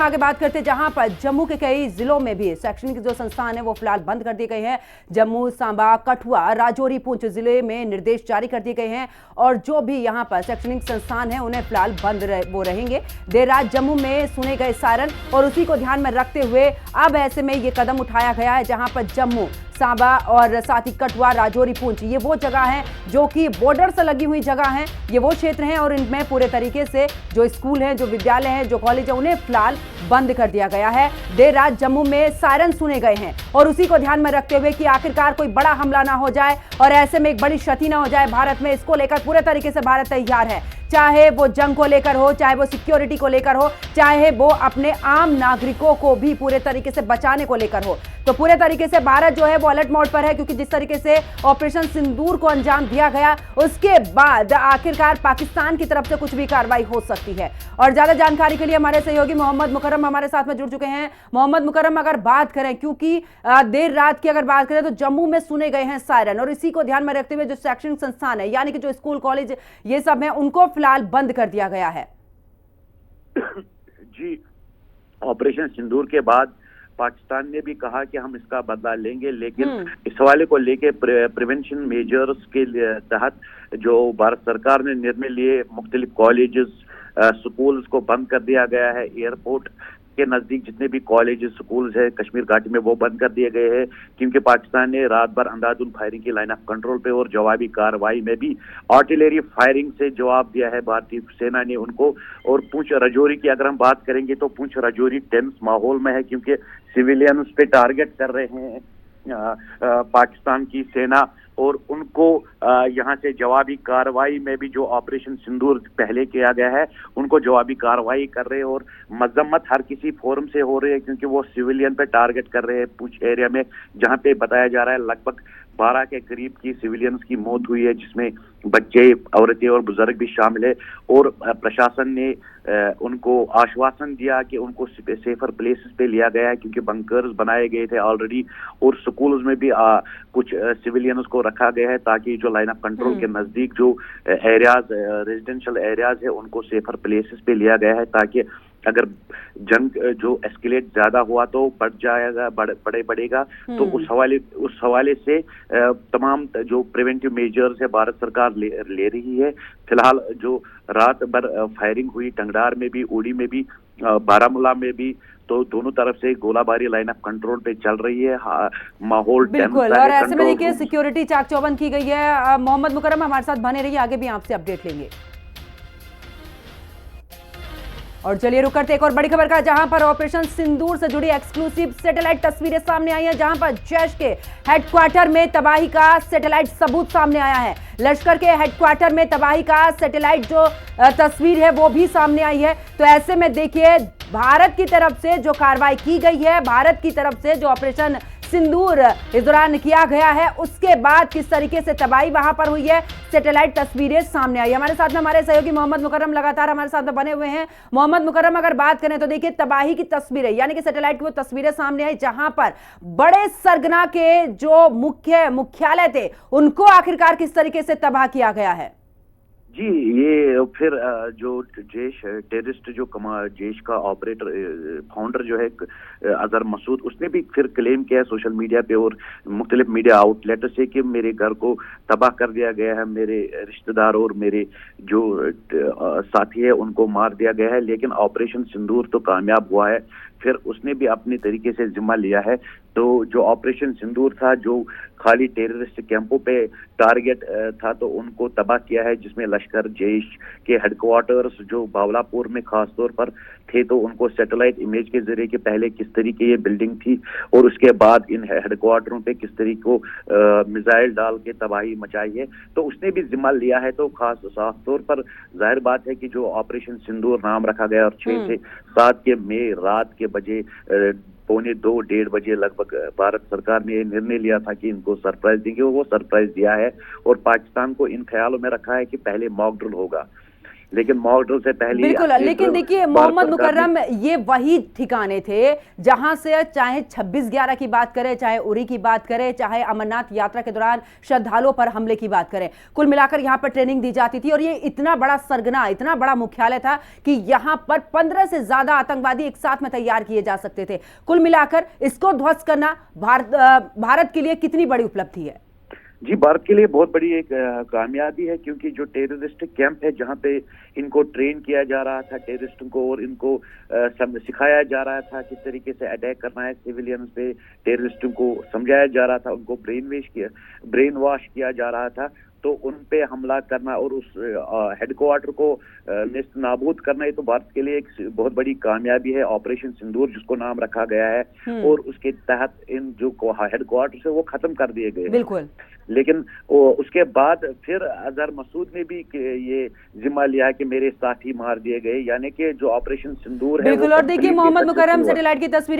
आगे बात करते हैं जहां पर जम्मू के कई जिलों में भी शैक्षणिक जो संस्थान है वो फिलहाल बंद कर दिए गए हैं। जम्मू, सांबा, कठुआ, राजौरी, पुंछ जिले में निर्देश जारी कर दिए गए हैं और जो भी यहां पर शैक्षणिक संस्थान है उन्हें फिलहाल बंद वो रहेंगे। देर रात जम्मू में सुने गए सायरन और उसी को ध्यान में रखते हुए अब ऐसे में ये कदम उठाया गया है जहां पर जम्मू, सांबा और साथ ही कठुआ, राजौरी, पुंछ ये वो जगह है जो कि बॉर्डर से लगी हुई जगह है, ये वो क्षेत्र हैं और इनमें पूरे तरीके से जो स्कूल हैं, जो विद्यालय हैं, जो कॉलेज है उन्हें फिलहाल बंद कर दिया गया है। देर रात जम्मू में सायरन सुने गए हैं और उसी को ध्यान में रखते हुए कि आखिरकार कोई बड़ा हमला ना हो जाए और ऐसे में एक बड़ी क्षति ना हो जाए भारत में, इसको लेकर पूरे तरीके से भारत तैयार है। चाहे वो जंग को लेकर हो, चाहे वो सिक्योरिटी को लेकर हो, चाहे वो अपने आम नागरिकों को भी पूरे तरीके से बचाने को लेकर हो, तो पूरे तरीके से भारत जो है वो अलर्ट मोड पर है क्योंकि जिस तरीके से ऑपरेशन सिंदूर को अंजाम दिया गया उसके बाद आखिरकार पाकिस्तान की तरफ से कुछ भी कार्रवाई हो सकती है। और ज्यादा जानकारी के लिए हमारे सहयोगी मोहम्मद मुकर्रम हमारे साथ में जुड़ चुके हैं। मोहम्मद मुकर्रम, अगर बात करें क्योंकि देर रात की अगर बात करें तो जम्मू में सुने गए हैं सायरन और इसी को ध्यान में रखते हुए जो शैक्षणिक संस्थान है यानी कि जो स्कूल, कॉलेज ये सब है उनको फिलहाल बंद कर दिया गया है। जी, ऑपरेशन सिंदूर के बाद पाकिस्तान ने भी कहा कि हम इसका बदला लेंगे, लेकिन इस हवाले को लेके प्रिवेंशन मेजर्स के तहत जो भारत सरकार ने निर्णय लिए, मुख्तलिफ कॉलेजेस, स्कूल्स को बंद कर दिया गया है। एयरपोर्ट के नजदीक जितने भी कॉलेजेस, स्कूल्स है कश्मीर घाटी में वो बंद कर दिए गए हैं क्योंकि पाकिस्तान ने रात भर अंधाधुंध फायरिंग की लाइन ऑफ कंट्रोल पे और जवाबी कार्रवाई में भी आर्टिलरी फायरिंग से जवाब दिया है भारतीय सेना ने उनको। और पुंछ राजौरी की अगर हम बात करेंगे तो पुंछ राजौरी टेंस माहौल में है क्योंकि सिविलियन उस पे टारगेट कर रहे हैं पाकिस्तान की सेना और उनको यहाँ से जवाबी कार्रवाई में भी जो ऑपरेशन सिंदूर पहले किया गया है उनको जवाबी कार्रवाई कर रहे हैं और मजम्मत हर किसी फोरम से हो रही है क्योंकि वो सिविलियन पे टारगेट कर रहे हैं। पुंछ एरिया में जहाँ पे बताया जा रहा है लगभग 12 के करीब की सिविलियंस की मौत हुई है जिसमें बच्चे, औरतें और बुजुर्ग भी शामिल है और प्रशासन ने उनको आश्वासन दिया कि उनको सेफर प्लेसेस पे लिया गया है क्योंकि बंकर्स बनाए गए थे ऑलरेडी और स्कूल्स में भी कुछ सिविलियंस को रखा गया है ताकि जो लाइन ऑफ कंट्रोल के नजदीक जो एरियाज, रेजिडेंशियल एरियाज है उनको सेफर प्लेसेस पे लिया गया है ताकि अगर जंग जो एस्केलेट ज्यादा हुआ तो बढ़ जाएगा, बढ़ेगा। तो उस हवाले से तमाम जो प्रिवेंटिव मेजर्स है भारत सरकार ले रही है। फिलहाल जो रात भर फायरिंग हुई टंगडार में भी, उड़ी में भी, बारामूला में भी, तो दोनों तरफ से गोलाबारी लाइन ऑफ कंट्रोल पे चल रही है। माहौल बिल्कुल, और ऐसे में देखिए सिक्योरिटी चाक चौबंद की गई है। मोहम्मद मुकर्रम हमारे साथ बने रहिए, आगे भी आपसे अपडेट लेंगे। और चलिए रुक करते एक और बड़ी खबर का, जहां पर ऑपरेशन सिंदूर से जुड़ी एक्सक्लूसिव सैटेलाइट तस्वीरें सामने आई हैं, जहां पर जैश के हेडक्वार्टर में तबाही का सैटेलाइट सबूत सामने आया है। लश्कर के हेडक्वार्टर में तबाही का सैटेलाइट जो तस्वीर है वो भी सामने आई है। तो ऐसे में देखिए भारत की तरफ से जो कार्रवाई की गई है, भारत की तरफ से जो ऑपरेशन सिंदूर इस दौरान किया गया है उसके बाद किस तरीके से तबाही वहां पर हुई है, सैटेलाइट तस्वीरें सामने आई। हमारे साथ में हमारे सहयोगी मोहम्मद मुकर्रम लगातार हमारे साथ में बने हुए हैं। मोहम्मद मुकर्रम, अगर बात करें तो देखिए तबाही की तस्वीरें यानी कि सैटेलाइट की वो तस्वीरें सामने आई जहां पर बड़े सरगना के जो मुख्यालय थे उनको आखिरकार किस तरीके से तबाह किया गया है। जी, ये फिर जो जैश टेररिस्ट जो जैश का ऑपरेटर फाउंडर जो है अजहर मसूद, उसने भी फिर क्लेम किया सोशल मीडिया पे और मुख्तलिफ मीडिया आउटलेट से कि मेरे घर को तबाह कर दिया गया है, मेरे रिश्तेदार और मेरे जो साथी है उनको मार दिया गया है, लेकिन ऑपरेशन सिंदूर तो कामयाब हुआ है। फिर उसने भी अपनी तरीके से जिम्मा लिया है। तो जो ऑपरेशन सिंदूर था जो खाली टेररिस्ट कैंपों पे टारगेट था तो उनको तबाह किया है, जिसमें लश्कर, जैश के हेडक्वार्टर्स जो बावलापुर में खास तौर पर थे तो उनको सैटेलाइट इमेज के जरिए कि पहले किस तरीके ये बिल्डिंग थी और उसके बाद इन हेडक्वार्टरों पे किस तरीके को मिसाइल डाल के तबाही मचाई है, तो उसने भी जिम्मा लिया है। तो खास साफ तौर पर जाहिर बात है कि जो ऑपरेशन सिंदूर नाम रखा गया और 6 से 7 के मई रात के बजे 1:45 बजे लगभग भारत सरकार ने निर्णय लिया था कि इनको सरप्राइज देंगे, वो सरप्राइज दिया है और पाकिस्तान को इन ख्यालों में रखा है कि पहले मॉक ड्रिल होगा। लेकिन मॉक ड्रिल से पहले बिल्कुल, लेकिन देखिए मोहम्मद मुकर्रम, ये वही ठिकाने थे जहां से चाहे 26/11 की बात करें, चाहे उरी की बात करें, चाहे अमरनाथ यात्रा के दौरान श्रद्धालुओं पर हमले की बात करें, कुल मिलाकर यहां पर ट्रेनिंग दी जाती थी। और ये इतना बड़ा सरगना, इतना बड़ा मुख्यालय था कि यहां पर 15 से ज्यादा आतंकवादी एक साथ में तैयार किए जा सकते थे। कुल मिलाकर इसको ध्वस्त करना भारत के लिए कितनी बड़ी उपलब्धि है? जी, भारत के लिए बहुत बड़ी एक कामयाबी है, क्योंकि जो टेररिस्ट कैंप है जहां पे इनको ट्रेन किया जा रहा था टेररिस्टों को, और इनको सिखाया जा रहा था किस तरीके से अटैक करना है सिविलियंस पे, टेररिस्टों को समझाया जा रहा था, उनको ब्रेन वॉश किया जा रहा था, तो उन पे हमला करना और उस हेडक्वार्टर को नेस्त नाबूद करना, ये तो भारत के लिए एक बहुत बड़ी कामयाबी है। ऑपरेशन सिंदूर जिसको नाम रखा गया है, और उसके तहत इन जो हेडक्वार्टर है वो खत्म कर दिए गए। बिल्कुल। लेकिन उसके बाद फिर अजहर मसूद ने भी ये जिम्मा लिया कि मेरे साथी मार दिए गए, यानी कि जो ऑपरेशन सिंदूर है। बिल्कुल। और देखिए मोहम्मद मुकर्रम, सैटेलाइट की तस्वीरें